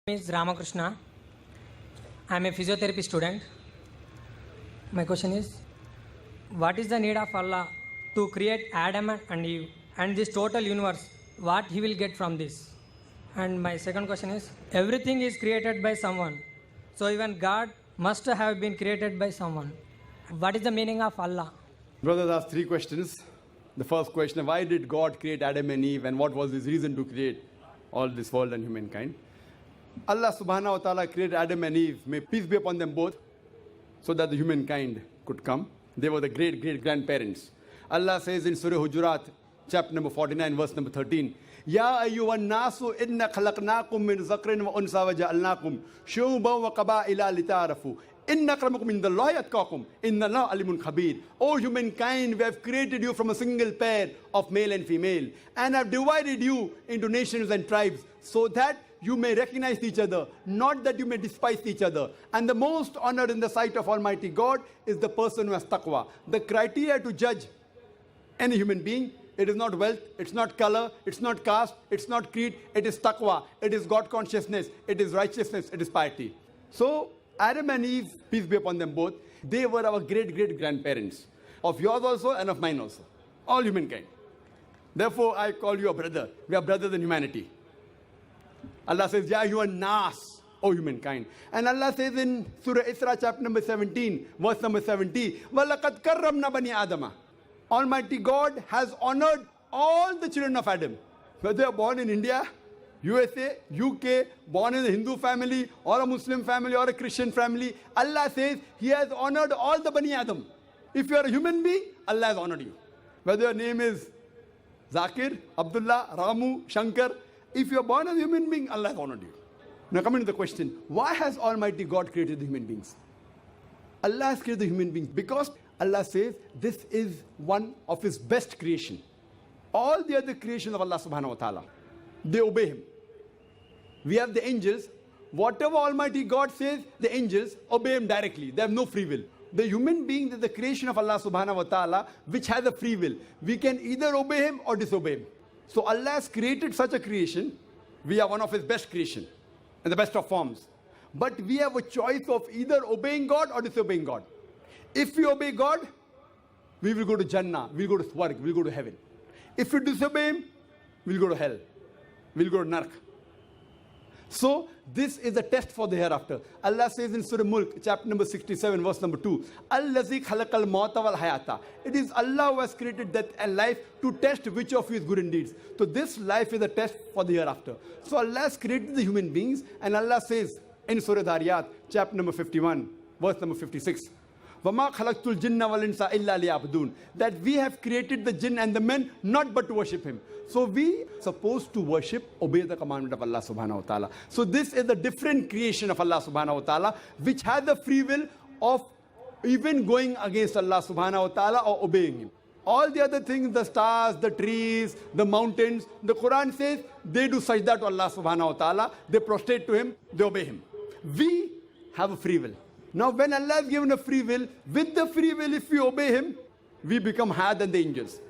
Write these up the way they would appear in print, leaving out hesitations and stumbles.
name is Ramakrishna. I am a physiotherapy student. My question is, what is the need of Allah to create Adam and Eve and this total universe? What he will get from this? And my second question is, everything is created by someone. So even God must have been created by someone. What is the meaning of Allah? Brothers asked three questions. The first question, why did God create Adam and Eve and what was his reason to create all this world and humankind? Allah subhanahu wa ta'ala created Adam and Eve, may peace be upon them both, so that the humankind could come. They were the great-great-grandparents. Allah says in Surah Hujurat, chapter number 49, verse number 13, Ya ayyuhan nasu inna khalaqnakum min zakrin wa unsa wa ja'alnakum shu'uban wa qaba'ila lita'arafu. Inna akramakum indallahi atqakum. Inna Allah alimun khabir. O humankind, we have created you from a single pair of male and female and have divided you into nations and tribes so that you may recognize each other, not that you may despise each other. And the most honored in the sight of Almighty God is the person who has taqwa. The criteria to judge any human being, it is not wealth, it's not color, it's not caste, it's not creed, it is taqwa, it is God consciousness, it is righteousness, it is piety. So Adam and Eve, peace be upon them both, they were our great-great-grandparents, of yours also and of mine also, all humankind. Therefore, I call you a brother. We are brothers in humanity. Allah says, Ya ayyuhan nas, O humankind. And Allah says in Surah Isra, chapter number 17, verse number 70, وَلَقَدْ كَرَّمْنَا بَنِي آدَمَ. Almighty God has honored all the children of Adam. Whether they are born in India, USA, UK, born in a Hindu family, or a Muslim family, or a Christian family, Allah says He has honored all the Bani Adam. If you are a human being, Allah has honored you. Whether your name is Zakir, Abdullah, Ramu, Shankar, if you are born as a human being, Allah has honored you. Now coming to the question, why has Almighty God created the human beings? Allah has created the human beings because Allah says this is one of His best creation. All the other creations of Allah subhanahu wa ta'ala, they obey Him. We have the angels. Whatever Almighty God says, the angels obey Him directly. They have no free will. The human being is the creation of Allah subhanahu wa ta'ala, which has a free will. We can either obey Him or disobey Him. So Allah has created such a creation. We are one of His best creation in the best of forms. But we have a choice of either obeying God or disobeying God. If we obey God, we will go to Jannah, we will go to Swarg, we will go to heaven. If we disobey Him, we will go to hell. We will go to Nark. So this is a test for the hereafter. Allah says in Surah Mulk, chapter number 67, verse number 2, Allazi khalaqal mauta wal hayata. It is Allah who has created death and life to test which of you is good in deeds. So this life is a test for the hereafter. So Allah has created the human beings, and Allah says in Surah Dhariyat, chapter number 51, verse number 56, وَمَا خَلَقْتُ الْجِنَّ وَالْإِنسَ إِلَّا لِيَعْبُدُونَ. That we have created the jinn and the men not but to worship Him. So we are supposed to worship, obey the commandment of Allah subhanahu wa ta'ala. So this is a different creation of Allah subhanahu wa ta'ala, which has the free will of even going against Allah subhanahu wa ta'ala or obeying Him. All the other things, the stars, the trees, the mountains, the Quran says they do sajda to Allah subhanahu wa ta'ala, they prostrate to Him, they obey Him. We have a free will. Now when Allah has given a free will, with the free will if we obey Him, we become higher than the angels.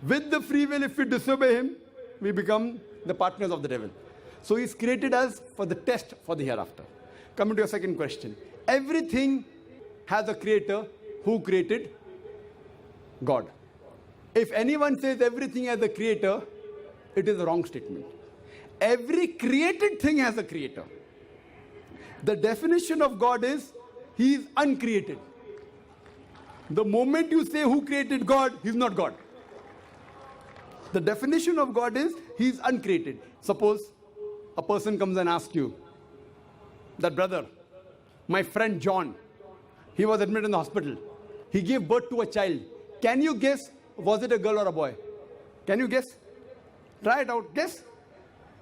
With the free will if we disobey Him, we become the partners of the devil. So He's created us for the test for the hereafter. Coming to your second question. Everything has a creator. Who created? God. If anyone says everything has a creator, it is a wrong statement. Every created thing has a creator. The definition of God is He is uncreated. The moment you say who created God, He's not God. The definition of God is He is uncreated. Suppose a person comes and asks you, that brother, my friend John, he was admitted in the hospital. He gave birth to a child. Can you guess, was it a girl or a boy? Can you guess? Try it out. Guess?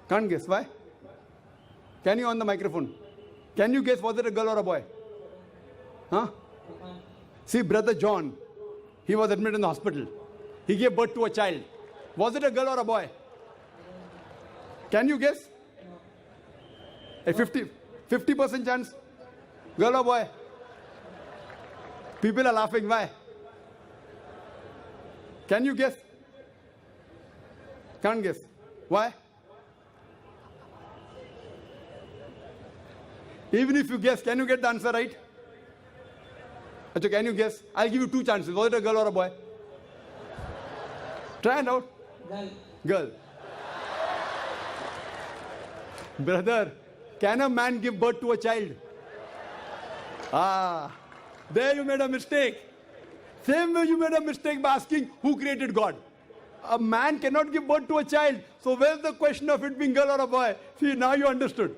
Can't guess. Why? Can you on the microphone? Can you guess, was it a girl or a boy? Huh? See, brother John, he was admitted in the hospital. He gave birth to a child. Was it a girl or a boy? Can you guess? A 50% chance? Girl or boy? People are laughing. Why? Can you guess? Can't guess. Why? Even if you guess, can you get the answer right? Achha, can you guess? I'll give you two chances. Was it a girl or a boy? Try it out. Girl. Brother, can a man give birth to a child? There you made a mistake. Same way you made a mistake by asking who created God. A man cannot give birth to a child. So where's the question of it being girl or a boy? See, now you understood.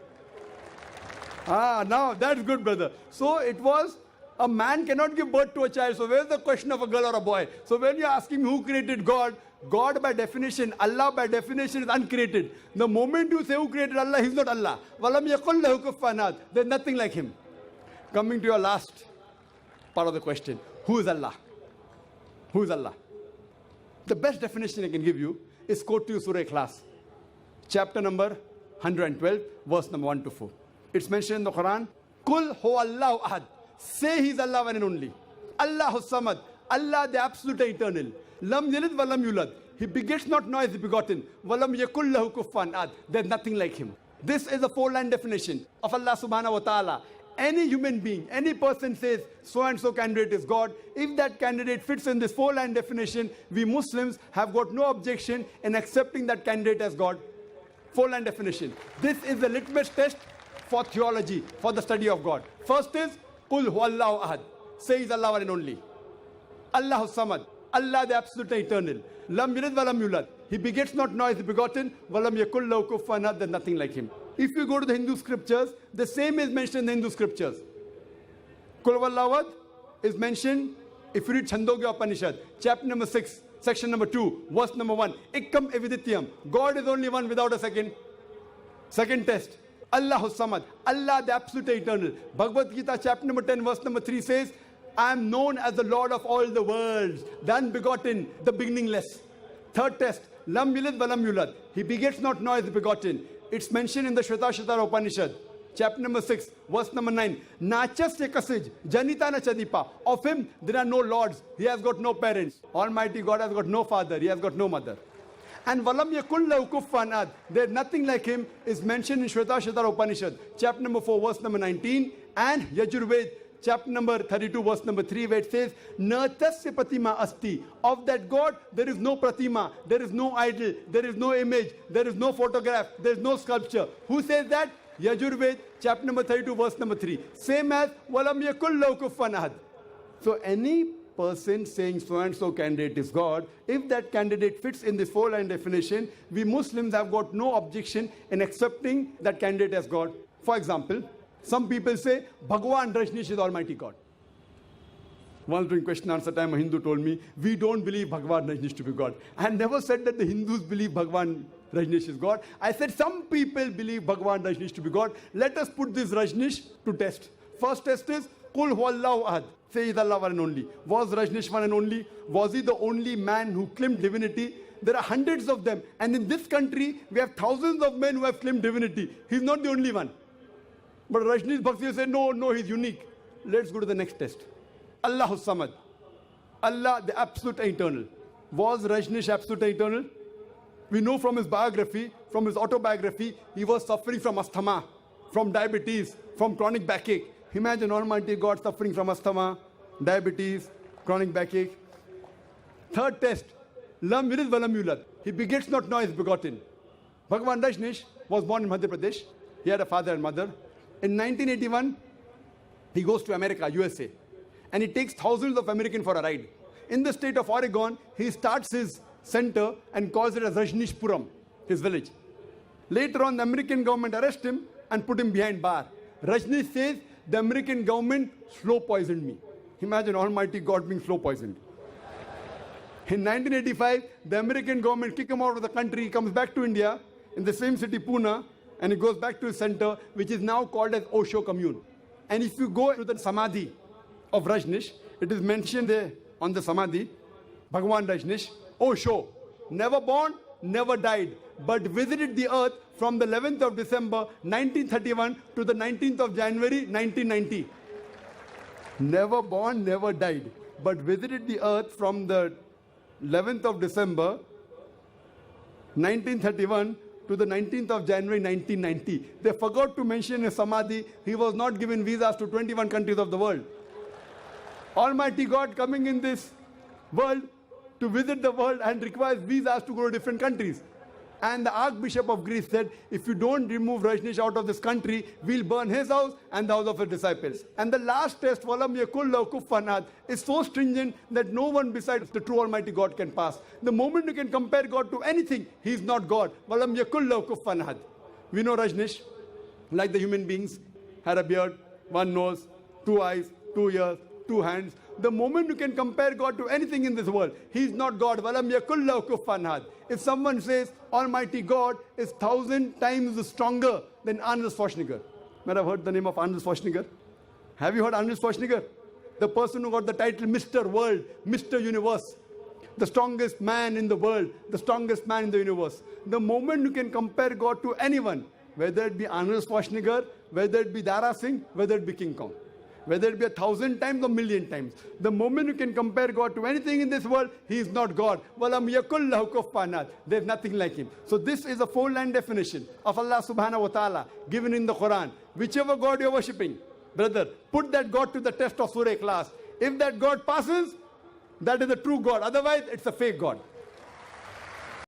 Now that's good, brother. So it was a man cannot give birth to a child. So where's the question of a girl or a boy? So when you're asking who created God, God by definition, Allah by definition is uncreated. The moment you say who created Allah, He's not Allah. Walam yakul lahu kufuwan ahad. There's nothing like Him. Coming to your last part of the question. Who is Allah? Who is Allah? The best definition I can give you is quote to you Surah Ikhlas. Chapter number 112, verse number 1 to 4. It's mentioned in the Quran. Kul huwallahu ahad. Say He's Allah one and only. Allahu samad. Allah the absolute eternal. Lam yalid walam yulad. He begets not nor is he begotten. Walam yakul lahu kufuwan ahad. There's nothing like Him. This is a four-line definition of Allah subhanahu wa ta'ala. Any human being, any person says so and so candidate is God. If that candidate fits in this four-line definition, we Muslims have got no objection in accepting that candidate as God. Four-line definition. This is the litmus test for theology, for the study of God. First is Qul huwallahu ahad. Say He's Allah one and only. Allahu samad. Allah the absolute eternal. Lam yalid walam yulad. He begets not nor is he begotten. Walam yakul lahu kufuwan ahad. There's nothing like Him. If you go to the Hindu scriptures, the same is mentioned in the Hindu scriptures. Kul huwallahu ahad is mentioned if you read Chandogya Upanishad, chapter number 6, section number 2, verse number 1. Ekkam evidityam. God is only one without a second. Second test. Allahu samad. Allah the absolute eternal. Bhagavad Gita chapter number 10, verse number 3 says, I am known as the Lord of all the worlds, the unbegotten, the beginningless. Third test. Lam yalid walam yulad. He begets not nor is he begotten. It's mentioned in the Shvetasvatara Upanishad, chapter number 6, verse number 9. Nachas kasij, janita na chadipa. Of Him there are no lords. He has got no parents. Almighty God has got no father. He has got no mother. And walam yakul lahu kufuwan ahad. There's nothing like Him is mentioned in Shvetasvatara Upanishad, chapter number 4, verse number 19. And Yajurved, chapter number 32, verse number 3, where it says, Natasya pratima asti. Of that God, there is no pratima, there is no idol, there is no image, there is no photograph, there is no sculpture. Who says that? Yajurved, chapter number 32, verse number 3. Same as, Walam yakul lahu kufuwan ahad. So any person saying so and so candidate is God, if that candidate fits in this four-line definition, we Muslims have got no objection in accepting that candidate as God. For example, some people say, Bhagwan Rajneesh is Almighty God. Once during question answer time, a Hindu told me, we don't believe Bhagwan Rajneesh to be God. I had never said that the Hindus believe Bhagwan Rajneesh is God. I said some people believe Bhagwan Rajneesh to be God. Let us put this Rajneesh to test. First test is, Qul huwallahu ahad. Say He's Allah one and only. Was Rajneesh one and only? Was he the only man who claimed divinity? There are hundreds of them. And in this country, we have thousands of men who have claimed divinity. He's not the only one. But Rajneesh Bhaksi said, no, he's unique. Let's go to the next test. Allahu samad. Allah the absolute eternal. Was Rajneesh absolute eternal? We know from his biography, from his autobiography, he was suffering from asthma, from diabetes, from chronic backache. Imagine Almighty God suffering from asthma, diabetes, chronic backache. Third test. Lam yalid walam yulad. He begets not nor is begotten. Bhagwan Rajneesh was born in Madhya Pradesh. He had a father and mother. In 1981, he goes to America, USA, and he takes thousands of Americans for a ride. In the state of Oregon, he starts his center and calls it as Rajneeshpuram, his village. Later on, the American government arrests him and put him behind bar. Rajneesh says, the American government slow poisoned me. Imagine Almighty God being slow poisoned. In 1985, the American government kicked him out of the country. He comes back to India in the same city, Pune, and he goes back to his center, which is now called as Osho Commune. And if you go to the Samadhi of Rajneesh, it is mentioned there on the Samadhi, Bhagwan Rajneesh, Osho, never born, never died, but visited the earth from the 11th of December 1931 to the 19th of January 1990. Never born, never died, but visited the earth from the 11th of December 1931 to the 19th of January 1990. They forgot to mention in Samadhi, he was not given visas to 21 countries of the world. Almighty God coming in this world to visit the world and requires visas to go to different countries. And the Archbishop of Greece said, if you don't remove Rajneesh out of this country, we'll burn his house and the house of his disciples. And the last test, Walam yakul lahu kufuwan ahad, is so stringent that no one besides the true Almighty God can pass. The moment you can compare God to anything, he is not God. Walam yakul lahu kufuwan ahad. We know Rajneesh, like the human beings, had a beard, one nose, two eyes, 2 ears, 2 hands. The moment you can compare God to anything in this world, he is not God. Walam yakul lahu kufuwan ahad. If someone says Almighty God is 1,000 times stronger than Arnold Schwarzenegger. Might have heard the name of Arnold Schwarzenegger? Have you heard Arnold Schwarzenegger? The person who got the title Mr. World, Mr. Universe. The strongest man in the world, the strongest man in the universe. The moment you can compare God to anyone, whether it be Arnold Schwarzenegger, whether it be Dara Singh, whether it be King Kong, whether it be 1,000 times or 1,000,000 times. The moment you can compare God to anything in this world, he is not God. Walam yakul lahu kufuwan ahad. There is nothing like him. So this is a 4-line definition of Allah subhanahu wa ta'ala given in the Quran. Whichever God you are worshipping, brother, put that God to the test of Surah Ikhlas. If that God passes, that is the true God. Otherwise, it's a fake God.